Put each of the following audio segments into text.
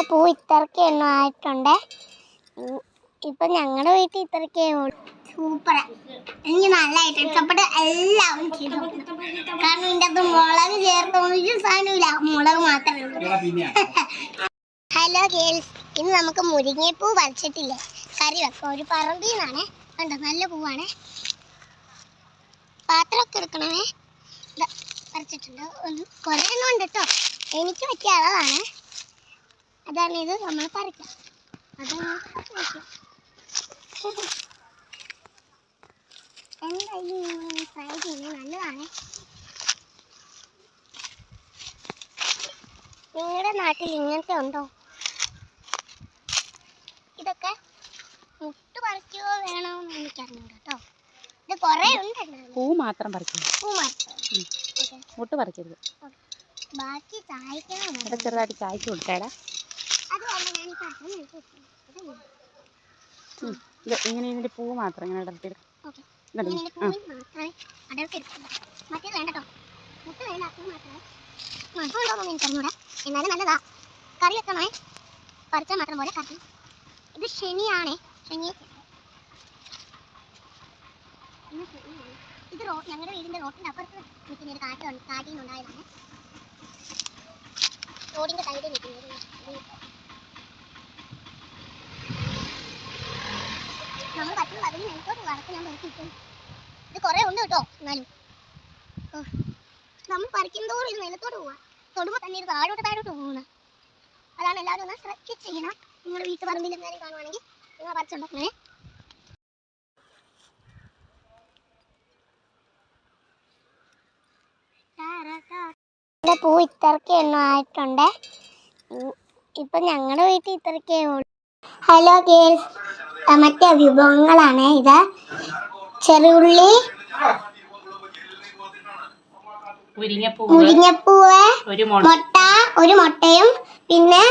പൂ ഇത്രയ്ക്ക് എണ്ണം ആയിട്ടുണ്ട്. ഇപ്പൊ ഞങ്ങളുടെ വീട്ടിൽ ഇത്രയ്ക്കേ ഉള്ളൂ. സൂപ്പർ, എനിക്ക് നല്ലതായിട്ട് ഇഷ്ടപ്പെട്ട് എല്ലാവരും ചെയ്തു. കാരണം ഇതിൻ്റെ അകത്ത് മുളക് ചേർത്തൊന്നും സാധനമില്ല, മുളക് മാത്രമേ ഉള്ളൂ. ഹലോ ഗേൾസ്, ഇന്ന് നമുക്ക് മുരിങ്ങപ്പൂ പറിച്ചിട്ടില്ലേ കറി വെക്കാം. ഒരു പറമ്പിൽ നിന്നാണ്, കണ്ടോ നല്ല പൂവാണ്. പാത്രമൊക്കെ എടുക്കണമേ. പറിച്ചിട്ടുണ്ട്, കുറേ എണ്ണം ഉണ്ട് കേട്ടോ. എനിക്ക് പറ്റിയ അളവാണ്. അതാണ് ഇത്, നമ്മൾ പറിക്കാം. അതാണ് എന്തായാലും ഫ്രൈ ചെയ്യുന്നത് നല്ലതാണ്. നിങ്ങളുടെ നാട്ടിൽ ഇങ്ങനത്തെ ഉണ്ടോ? ഇതൊക്കെ മുട്ട് പറിക്കുകയോ വേണമെന്ന് എനിക്കറിഞ്ഞൂടാ കേട്ടോ. ഇത് കുറേ ഉണ്ട്. പൂ മാത്രം പറിക്കണം, പൂ മാത്രം, മുട്ട് പറിക്കരുത്. ബാക്കി ചായക്കണം. ചെറുതായിട്ട് ചായക്ക് കൊടുത്തേടാ. ഇങ്ങനെ ഇതിന്റെ പൂ മാത്രം ഇങ്ങനെ അടർത്തിയെടുക്കും. എന്നാലും നല്ലതാ, കറി വെക്കണേ. പറിച്ചാൽ മാത്രം പോലെ കറി. ഇത് ശനിയാണേ, ശനി. ഇത് ഞങ്ങളുടെ വീടിന്റെ റോഡിന്റെ അപ്പുറത്ത് നിൽക്കുന്ന ഒരു കാട്ടിൽ നിന്നുണ്ടായതാണ്. റോഡിന്റെ സൈഡിൽ നിൽക്കുന്നത് നമ്മൾ പറ്റുന്നത് അതിന് മെനത്തോട്ട് വടക്ക് ഞാൻ നോക്കിയിട്ടു. ഇത് കുറേ ഉണ്ട് കേട്ടോ. എന്നാലും നമ്മൾ പറിക്കുന്നതോറും ഇത് നിലത്തോട്ട് പോവാ. തൊടുമ്പോൾ തന്നെ ഇത് താഴോട്ട് പോകുന്നത്. അതാണ് എല്ലാവരും ഒന്ന് ശ്രദ്ധിച്ച് ചെയ്യണം. നിങ്ങളുടെ വീട്ടു പറമ്പിൽ എന്തെങ്കിലും കാണുവാണെങ്കിൽ നിങ്ങൾ പറിച്ചുണ്ടാക്കണേ. പൂ ഇത്രയ്ക്ക് എണ്ണം ആയിട്ടുണ്ട്. ഇപ്പൊ ഞങ്ങളുടെ വീട്ടിൽ ഇത്രയ്ക്കേ ഉള്ളൂ. ഹലോ ഗേൾസ്, മറ്റേ വിഭവങ്ങളാണ് ഇത്. ചെറുള്ളി, മുരിങ്ങപ്പൂവ്, മുട്ട, ഒരു മുട്ടയും പിന്നെ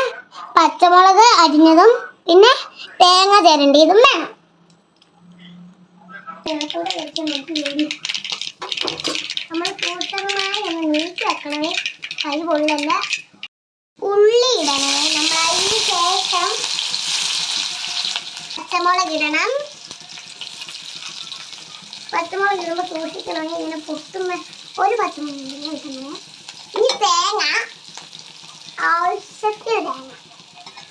പച്ചമുളക് അരിഞ്ഞതും പിന്നെ തേങ്ങ ചിരണ്ടിയതും വേണം. നമ്മൾ കൂട്ടമായി ഒന്ന് നീക്കി വെക്കണമേ, കൈ പൊള്ളല്ല. ഉള്ളി ഇടണേ. നമ്മൾ അതിന് ശേഷം പച്ചമുളക് ഇടണം. പച്ചമുളക് ഇടുമ്പോൾ സൂക്ഷിക്കണമെങ്കിൽ ഇങ്ങനെ പൊട്ടുന്ന ഒരു പച്ചമുളക് ഇടണേ. ഈ തേങ്ങ ആവശ്യത്തിന് തേങ്ങ,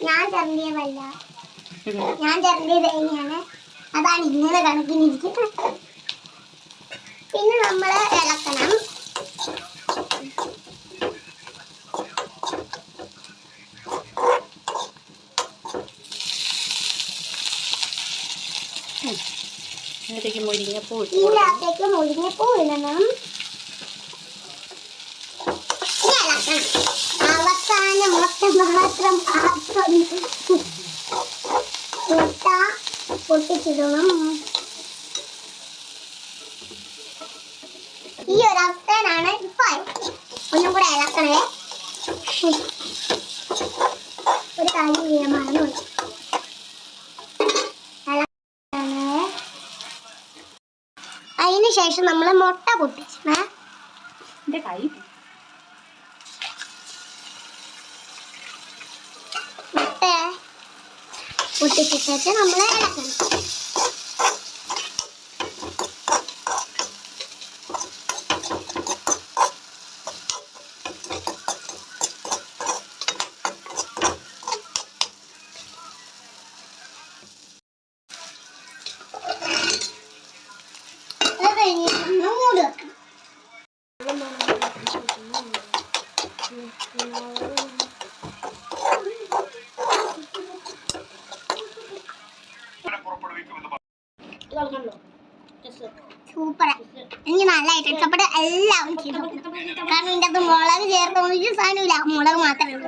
ഞാൻ ചിരണ്ടിയതല്ല, ഞാൻ ചിരണ്ടിയ തേങ്ങയാണ്. അതാണ് ഇങ്ങനെ കണക്കിനിരിക്കുന്നത്. പിന്നെ നമ്മൾ ഇളക്കണം. ഇതിലേക്ക് മുരിങ്ങപ്പൂ ഇടണം. അവസാനം മുട്ട മാത്രം മുട്ട പൊട്ടിച്ചിടണം. ഈ ഒരവസ്ഥയിലാണ് ഇപ്പൊ. ഒന്നും കൂടെ ഇളക്കണേ. ഒരു കാര്യം ചെയ്യാൻ മറന്നുപോയി. അതിന് ശേഷം നമ്മൾ മുട്ട പൊട്ടിച്ചേ. മുട്ട പൊട്ടിച്ചിട്ട് നമ്മൾ ഇളക്കണം. സൂപ്പർ, എനിക്ക് നല്ലതായിട്ട് ഇഷ്ടപ്പെട്ട് എല്ലാവരും ചെയ്തു. കാരണം ഇതിൻ്റെ അകത്ത് മുളക് ചേർത്തൊന്നും സാധനമില്ല, മുളക് മാത്രമേ ഉള്ളൂ.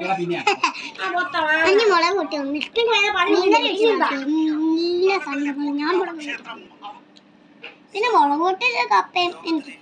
അഞ്ച് മുളക് കൂട്ടി ഒന്നിട്ട് നല്ല സാധനം. ഞാൻ മുളക് പിന്നെ മുളക് കൂട്ടി കപ്പയും എനിക്ക്